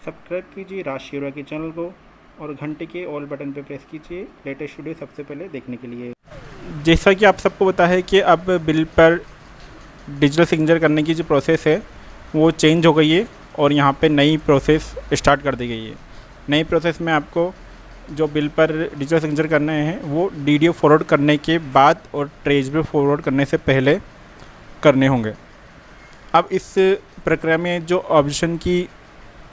Subscribe कीजिए राज शिवरा के channel को और घंटे के ऑल बटन पर प्रेस कीजिए लेटेस्ट वीडियो सबसे पहले देखने के लिए। जैसा कि आप सबको पता है कि अब बिल पर डिजिटल सिग्नेचर करने की जो प्रोसेस है वो चेंज हो गई है और यहाँ पे नई प्रोसेस स्टार्ट कर दी गई है। नई प्रोसेस में आपको जो बिल पर डिजिटल सिग्नेचर करने हैं वो डीडीओ फॉरवर्ड करने के बाद और ट्रेजरी फॉरवर्ड करने से पहले करने होंगे। अब इस प्रक्रिया में जो ऑब्जेक्शन की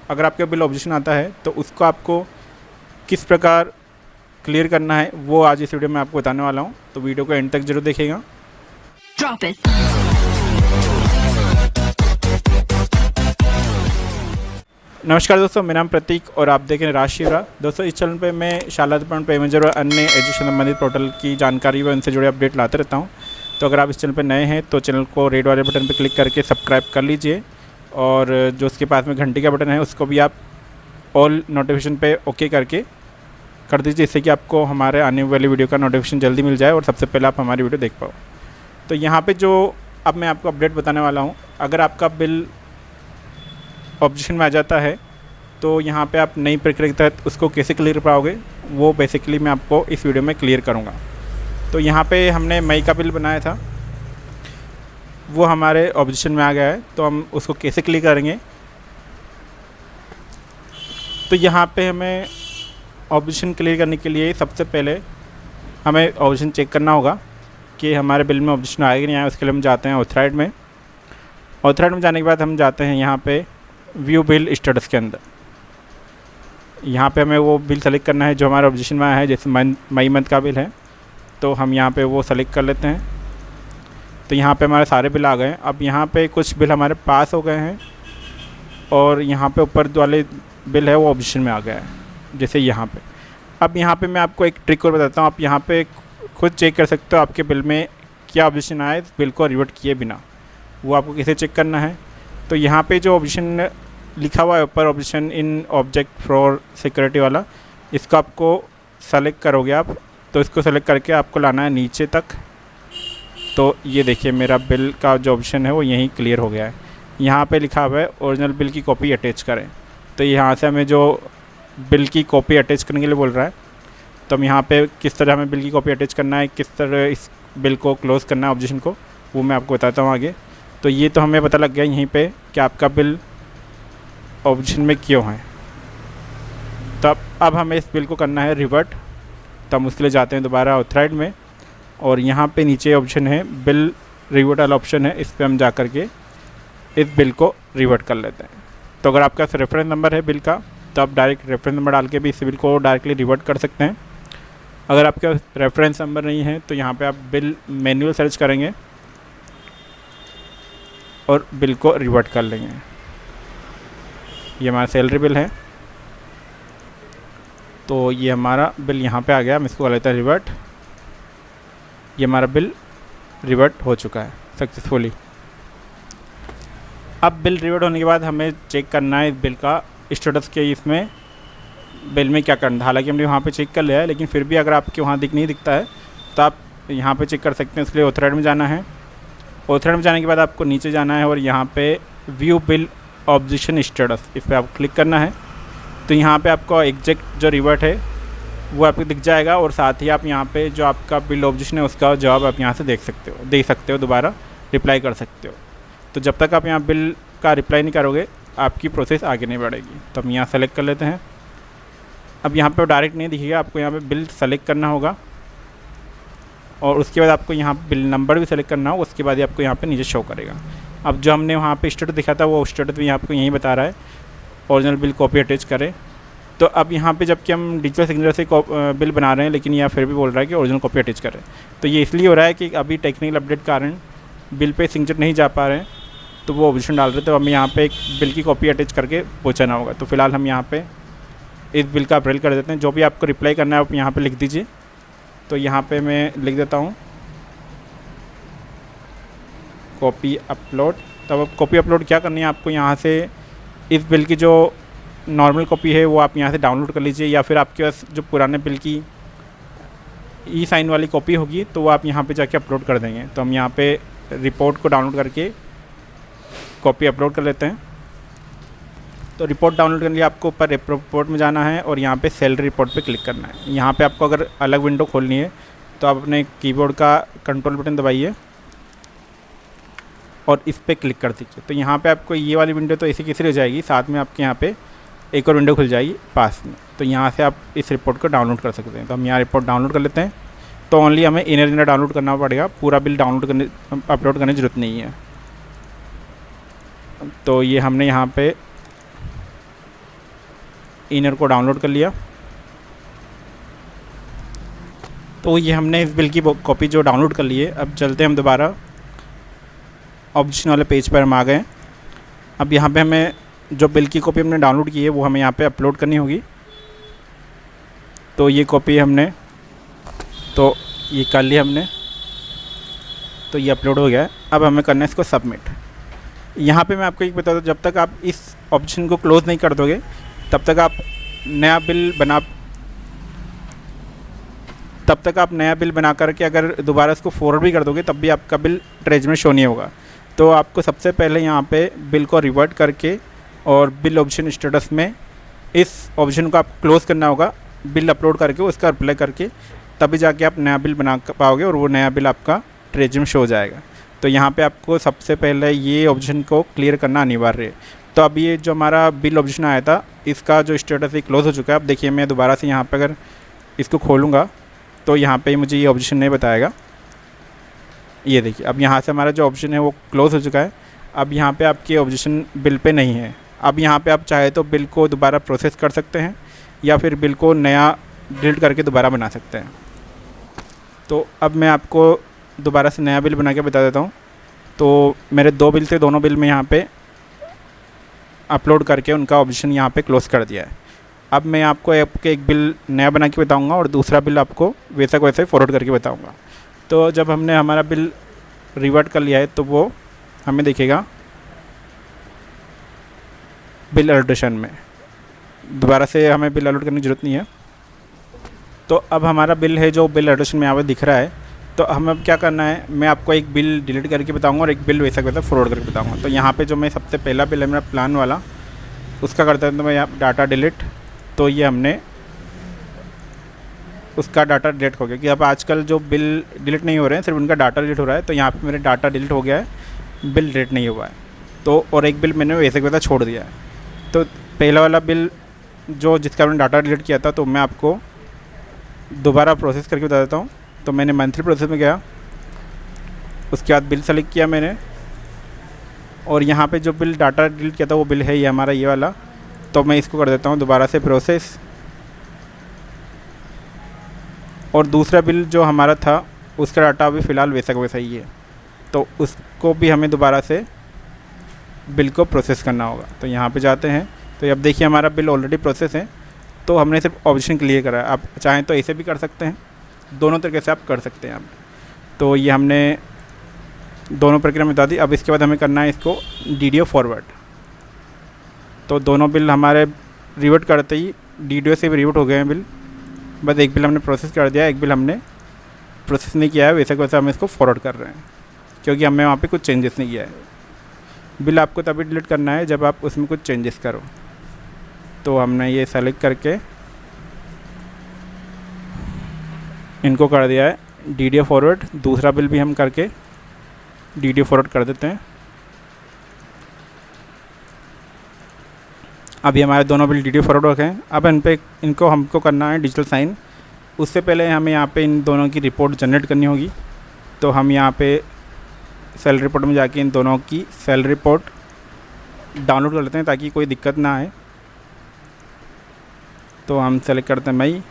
अगर आपका बिल ऑब्जेक्शन आता है तो उसको आपको किस प्रकार क्लियर करना है वो आज इस वीडियो में आपको बताने वाला हूँ, तो वीडियो को एंड तक जरूर देखिएगा। Drop it. नमस्कार दोस्तों, मेरा नाम प्रतीक और आप देख रहे हैं राज शिवरा। दोस्तों, इस चैनल पे मैं शाला दर्पण, पे मैनेजर और अन्य एजुकेशन संबंधित पोर्टल की जानकारी व उनसे जुड़े अपडेट लाते रहता हूँ। तो अगर आप इस चैनल पे नए हैं तो चैनल को रेड वाले बटन पर क्लिक करके सब्सक्राइब कर लीजिए और जो उसके पास में घंटी का बटन है उसको भी आप ऑल नोटिफिकेशन पे ओके करके कर दीजिए, जिससे कि आपको हमारे आने वाली वीडियो का नोटिफिकेशन जल्दी मिल जाए और सबसे पहले आप हमारी वीडियो देख पाओ। तो यहाँ पे जो अब मैं आपको अपडेट बताने वाला हूँ, अगर आपका बिल ऑब्जेक्शन में आ जाता है तो यहाँ पे आप नई प्रक्रिया के तहत उसको कैसे क्लियर कर पाओगे वो बेसिकली मैं आपको इस वीडियो में क्लियर करूँगा। तो यहाँ पे हमने मई का बिल बनाया था, वो हमारे ऑब्जेक्शन में आ गया है, तो हम उसको कैसे क्लियर करेंगे। तो यहाँ पे हमें ऑब्जेक्शन क्लियर करने के लिए सबसे पहले हमें ऑब्जेक्शन चेक करना होगा कि हमारे बिल में ऑब्जेक्शन आएगा नहीं आया। उसके लिए हम जाते हैं ऑथराइड में। ऑथराइड में जाने के बाद हम जाते हैं यहाँ पे व्यू बिल स्टेटस के अंदर। यहाँ पे हमें वो बिल सेलेक्ट करना है जो हमारे ऑब्जेक्शन में आया है। जैसे मई मंथ का बिल है तो हम यहाँ पे वो सेलेक्ट कर लेते हैं। तो यहाँ पे हमारे सारे बिल आ गए हैं। अब यहाँ पे कुछ बिल हमारे पास हो गए हैं और यहाँ पे ऊपर वाले बिल है वो ऑब्जेक्शन में आ गया है, जैसे यहाँ पे। अब यहाँ पे मैं आपको एक ट्रिक और बताता हूँ, आप यहाँ पे खुद चेक कर सकते हो आपके बिल में क्या ऑब्जेक्शन आया है बिल को रिवर्ट किए बिना। वो आपको कैसे चेक करना है, तो यहाँ पे जो ऑब्जेक्शन लिखा हुआ है ऊपर, objection in object for security वाला, इसको आपको सेलेक्ट करोगे आप। तो इसको सेलेक्ट करके आपको लाना है नीचे तक। तो ये देखिए मेरा बिल का जो ऑप्शन है वो यहीं क्लियर हो गया है। यहाँ पे लिखा हुआ है ओरिजिनल बिल की कॉपी अटैच करें। तो यहाँ से हमें जो बिल की कॉपी अटैच करने के लिए बोल रहा है, तो हम यहाँ पे किस तरह हमें बिल की कॉपी अटैच करना है, किस तरह इस बिल को क्लोज़ करना है ऑब्जेक्शन को, वो मैं आपको बताता हूँ आगे। तो ये तो हमें पता लग गया यहीं पर कि आपका बिल ऑब्जेक्शन में क्यों है। तो अब हमें इस बिल को करना है रिवर्ट। तो हम उसके लिए जाते हैं दोबारा ऑथराइड में और यहाँ पे नीचे ऑप्शन है बिल रिवर्ट वाला ऑप्शन है, इस पर हम जा कर के इस बिल को रिवर्ट कर लेते हैं। तो अगर आपका रेफरेंस नंबर है बिल का तो आप डायरेक्ट रेफरेंस नंबर डाल के भी इस बिल को डायरेक्टली रिवर्ट कर सकते हैं। अगर आपका रेफरेंस नंबर नहीं है तो यहाँ पे आप बिल मैनुअल सर्च करेंगे और बिल को रिवर्ट कर लेंगे। ये हमारा सैलरी बिल है, तो ये हमारा बिल यहाँ पे आ गया। हम इसको कर लेते हैं रिवर्ट। ये हमारा बिल रिवर्ट हो चुका है सक्सेसफुली। अब बिल रिवर्ट होने के बाद हमें चेक करना है इस बिल का स्टेटस के, इसमें बिल में क्या करना है। हालांकि हमने वहाँ पे चेक कर लिया है, लेकिन फिर भी अगर आपके वहाँ नहीं दिखता है तो आप यहाँ पे चेक कर सकते हैं। उसके लिए ऑथराइड में जाना है। ऑथराइड में जाने के बाद आपको नीचे जाना है और यहाँ पे व्यू बिल ऑब्जेक्शन स्टेटस, इस पर आपको क्लिक करना है। तो यहाँ पे आपको एग्जैक्ट जो रिवर्ट है वो आपको दिख जाएगा और साथ ही आप यहाँ पे जो आपका बिल ऑब्जेक्शन है उसका जवाब आप यहाँ से दे सकते हो, दोबारा रिप्लाई कर सकते हो। तो जब तक आप यहाँ बिल का रिप्लाई नहीं करोगे आपकी प्रोसेस आगे नहीं बढ़ेगी। तो हम यहाँ सेलेक्ट कर लेते हैं। अब यहाँ पे डायरेक्ट नहीं दिखेगा, आपको यहाँ पे बिल सेलेक्ट करना होगा और उसके बाद आपको यहाँ बिल नंबर भी सेलेक्ट करना होगा। उसके बाद ही आपको यहाँ पे नीचे शो करेगा। अब जो हमने वहाँ पे स्टेटस दिखा था वो स्टेटस भी आपको यहीं बता रहा है ओरिजिनल बिल कॉपी अटैच करें। तो अब यहाँ पे जबकि हम डिजिटल सिग्नेचर से बिल बना रहे हैं, लेकिन यह फिर भी बोल रहा है कि ओरिजिनल कॉपी अटैच करें। तो ये इसलिए हो रहा है कि अभी टेक्निकल अपडेट कारण बिल पे सिग्नेचर नहीं जा पा रहे हैं, तो वो ऑब्जेक्शन डाल रहे थे। तो हमें यहाँ पे एक बिल की कॉपी अटैच करके पहुँचाना होगा। तो फिलहाल हम यहाँ पे इस बिल का अप्रेल कर देते हैं। जो भी आपको रिप्लाई करना है आप यहाँ पे लिख दीजिए। तो यहाँ पे मैं लिख देता हूँ कॉपी अपलोड। तब अब कॉपी अपलोड क्या करनी है आपको, यहाँ से इस बिल की जो नॉर्मल कॉपी है वो आप यहाँ से डाउनलोड कर लीजिए, या फिर आपके पास जो पुराने बिल की ई साइन वाली कॉपी होगी तो वो आप यहाँ पे जाके अपलोड कर देंगे। तो हम यहाँ पे रिपोर्ट को डाउनलोड करके कॉपी अपलोड कर लेते हैं। तो रिपोर्ट डाउनलोड करने के लिए आपको ऊपर रिपोर्ट में जाना है और यहाँ पे सैलरी रिपोर्ट पे क्लिक करना है। यहाँ पे आपको अगर अलग विंडो खोलनी है तो आप अपने कीबोर्ड का कंट्रोल बटन दबाइए और इस पर क्लिक कर दीजिए। तो यहाँ पे आपको ये वाली विंडो तो ऐसी कैसे हो जाएगी, साथ में आपके यहाँ पे एक और विंडो खुल जाएगी पास में। तो यहाँ से आप इस रिपोर्ट को डाउनलोड कर सकते हैं। तो हम यहाँ रिपोर्ट डाउनलोड कर लेते हैं। तो ओनली हमें इनर डाउनलोड करना पड़ेगा, पूरा बिल डाउनलोड करने अपलोड करने की ज़रूरत नहीं है। तो ये हमने यहाँ पे इनर को डाउनलोड कर लिया। तो ये हमने इस बिल की कॉपी जो डाउनलोड कर ली है। अब चलते हैं हम दोबारा ऑब्जेक्शन वाले पेज पर हम आ गए। अब यहाँ पे हमें जो बिल की कॉपी हमने डाउनलोड की है वो हमें यहाँ पे अपलोड करनी होगी। तो ये कॉपी हमने तो ये कर लिया हमने, तो ये अपलोड हो गया है। अब हमें करना है इसको सबमिट। यहाँ पे मैं आपको एक बता दूँ, जब तक आप इस ऑप्शन को क्लोज़ नहीं कर दोगे तब तक आप नया बिल बना करके अगर दोबारा इसको फॉरवर्ड भी कर दोगे तब भी आपका बिल ट्रेजर में शो नहीं होगा। तो आपको सबसे पहले यहाँ पे बिल को रिवर्ट करके और बिल ऑप्शन स्टेटस में इस ऑप्शन को आपको क्लोज़ करना होगा, बिल अपलोड करके उसका अप्लाई करके, तभी जाके आप नया बिल बना पाओगे और वो नया बिल आपका ट्रेजर में शो हो जाएगा। तो यहाँ पे आपको सबसे पहले ये ऑप्शन को क्लियर करना अनिवार्य है। तो अब ये जो हमारा बिल ऑप्शन आया था इसका जो स्टेटस है क्लोज़ हो चुका है। अब देखिए मैं दोबारा से यहाँ पे अगर इसको खोलूँगा तो यहाँ पे मुझे ये ऑप्शन नहीं बताएगा। ये देखिए अब यहाँ से हमारा जो ऑप्शन है वो क्लोज़ हो चुका है। अब यहाँ पे आपकी ऑब्जेक्शन बिल पे नहीं है। अब यहाँ पे आप चाहे तो बिल को दोबारा प्रोसेस कर सकते हैं या फिर बिल को नया डिलीट करके दोबारा बना सकते हैं। तो अब मैं आपको दोबारा से नया बिल बना के बता देता हूँ। तो मेरे 2 बिल थे, दोनों बिल में यहाँ पे अपलोड करके उनका ऑब्जेक्शन यहाँ पे क्लोज़ कर दिया है। अब मैं आपको एक बिल नया बना के बताऊँगा और दूसरा बिल आपको वैसा को वैसे फॉरवर्ड करके बताऊँगा। तो जब हमने हमारा बिल रिवर्ट कर लिया है तो वो हमें दिखेगा बिल एलोटेशन में। दोबारा से हमें बिल अलॉट करने की ज़रूरत नहीं है। तो अब हमारा बिल है जो बिल एलोटेशन में यहाँ पर दिख रहा है। तो हमें अब क्या करना है, मैं आपको एक बिल डिलीट करके बताऊंगा और एक बिल वैसा वैसा फॉरवर्ड करके बताऊंगा। तो यहाँ पे जो मैं सबसे पहला बिल है मेरा प्लान वाला, उसका करता हूँ तो मैं यहाँ डाटा डिलीट। तो ये हमने उसका डाटा डिलीट हो गया कि अब आजकल जो बिल डिलीट नहीं हो रहे हैं, सिर्फ उनका डाटा डिलीट हो रहा है। तो यहाँ पे मेरे डाटा डिलीट हो गया है, बिल डिलीट नहीं हुआ है। तो और एक बिल मैंने वैसे वैसा छोड़ दिया है। तो पहला वाला बिल जो जिसका मैंने डाटा डिलीट किया था तो मैं आपको दोबारा प्रोसेस करके बता देता हूँ। तो मैंने मंथली प्रोसेस में गया, उसके बाद बिल सेलेक्ट किया मैंने और यहाँ पे जो बिल डाटा डिलीट किया था वो बिल है ये हमारा ये वाला। तो मैं इसको कर देता हूँ दोबारा से प्रोसेस। और दूसरा बिल जो हमारा था उसका डाटा अभी फ़िलहाल वैसा का वैसा ही है, तो उसको भी हमें दोबारा से बिल को प्रोसेस करना होगा। तो यहाँ पे जाते हैं तो अब देखिए हमारा बिल ऑलरेडी प्रोसेस है। तो हमने सिर्फ ऑप्शन क्लियर करा है। आप चाहें तो ऐसे भी कर सकते हैं, दोनों तरीके से आप कर सकते हैं। आप तो ये हमने दोनों प्रक्रिया में बता दी। अब इसके बाद हमें करना है इसको DDO फॉरवर्ड। तो दोनों बिल हमारे रिवर्ट करते ही DDO से भी रिवर्ट हो गए हैं बिल। बस एक बिल हमने प्रोसेस कर दिया, एक बिल हमने प्रोसेस नहीं किया है, वैसे वैसे हम इसको फॉरवर्ड कर रहे हैं क्योंकि हमने वहाँ पे कुछ चेंजेस नहीं किया है। बिल आपको तभी डिलीट करना है जब आप उसमें कुछ चेंजेस करो। तो हमने ये सेलेक्ट करके इनको कर दिया है DDO फॉरवर्ड। दूसरा बिल भी हम करके DDO फॉरवर्ड कर देते हैं। अभी हमारे दोनों बिल DDO फॉरवर्ड हो गए हैं। अब इनको हमको करना है डिजिटल साइन। उससे पहले हमें यहाँ पे इन दोनों की रिपोर्ट जनरेट करनी होगी। तो हम यहाँ पे सैलरी रिपोर्ट में जाके इन दोनों की सैलरी रिपोर्ट डाउनलोड कर लेते हैं ताकि कोई दिक्कत ना आए। तो हम सेलेक्ट करते हैं मई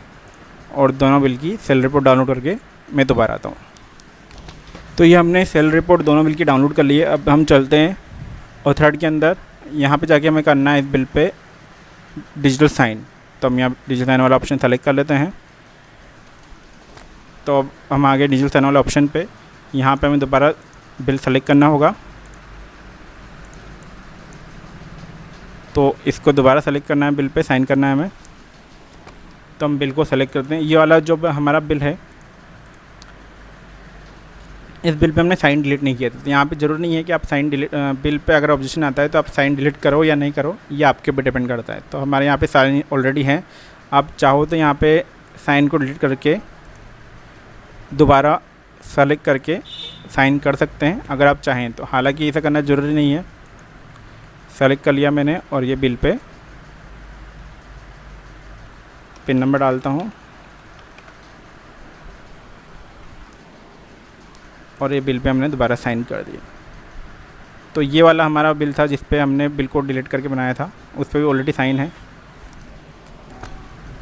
और दोनों बिल की सैलरी रिपोर्ट डाउनलोड करके मैं दोबारा आता हूँ। तो ये हमने सैलरी रिपोर्ट दोनों बिल की डाउनलोड कर ली है। अब हम चलते हैं ऑथराइड के अंदर। यहाँ पे जाके हमें करना है इस बिल पे डिजिटल साइन। तो हम यहाँ डिजिटल साइन वाला ऑप्शन सेलेक्ट कर लेते हैं। तो अब हम आगे डिजिटल साइन वाले ऑप्शन पे, यहाँ पे हमें दोबारा बिल सेलेक्ट करना होगा। तो इसको दोबारा सेलेक्ट करना है, बिल पे साइन करना है हमें। तो हम बिल को सेलेक्ट करते हैं। ये वाला जो हमारा बिल है इस बिल पे हमने साइन डिलीट नहीं किया था। तो यहाँ पे ज़रूरी नहीं है कि आप साइन डिलीट, बिल पे अगर ऑब्जेक्शन आता है तो आप साइन डिलीट करो या नहीं करो, ये आपके ऊपर डिपेंड करता है। तो हमारे यहाँ पे साइन ऑलरेडी हैं, आप चाहो तो यहाँ पे साइन को डिलीट करके दोबारा सेलेक्ट करके साइन कर सकते हैं अगर आप चाहें तो। हालांकि ऐसा करना ज़रूरी नहीं है। सेलेक्ट कर लिया मैंने और ये बिल पे पिन नंबर डालता हूँ और ये बिल पे हमने दोबारा साइन कर दिया। तो ये वाला हमारा बिल था जिस पे हमने बिल को डिलीट करके बनाया था, उस पर भी ऑलरेडी साइन है।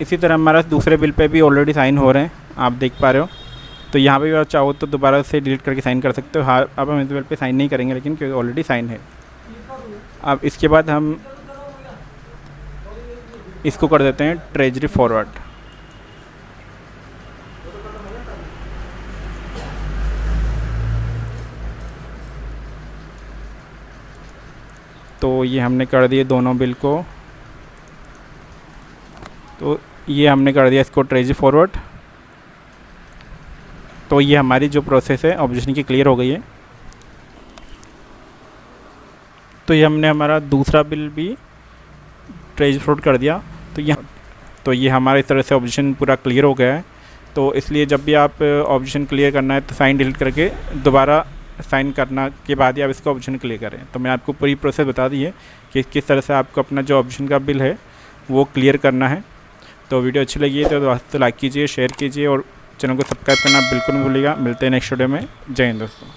इसी तरह हमारा दूसरे बिल पे भी ऑलरेडी साइन हो रहे हैं, आप देख पा रहे हो। तो यहाँ पे भी आप चाहो तो दोबारा से डिलीट करके साइन कर सकते हो। हाँ, अब हम इस बिल पे साइन नहीं करेंगे लेकिन क्योंकि ऑलरेडी साइन है। अब इसके बाद हम इसको कर देते हैं ट्रेजरी फॉरवर्ड। तो ये हमने कर दिए दोनों बिल को, तो ये हमने कर दिया इसको ट्रेजरी फॉरवर्ड। तो ये हमारी जो प्रोसेस है ऑब्जेक्शन की क्लियर हो गई है। तो ये हमने हमारा दूसरा बिल भी ट्रेजरी फॉरवर्ड कर दिया। तो ये हमारा इस तरह से ऑब्जेक्शन पूरा क्लियर हो गया है। तो इसलिए जब भी आप ऑब्जेक्शन क्लियर करना है तो साइन डिलीट करके दोबारा साइन करना के बाद ही आप इसका ऑब्जेक्शन क्लियर करें। तो मैं आपको पूरी प्रोसेस बता दी है कि किस तरह से आपको अपना जो ऑब्जेक्शन का बिल है वो क्लियर करना है। तो वीडियो अच्छी लगी है तो लाइक कीजिए, शेयर कीजिए और चैनल को सब्सक्राइब करना बिल्कुल नहीं भूलिएगा। मिलते हैं नेक्स्ट वीडियो में। जय हिंद दोस्तों।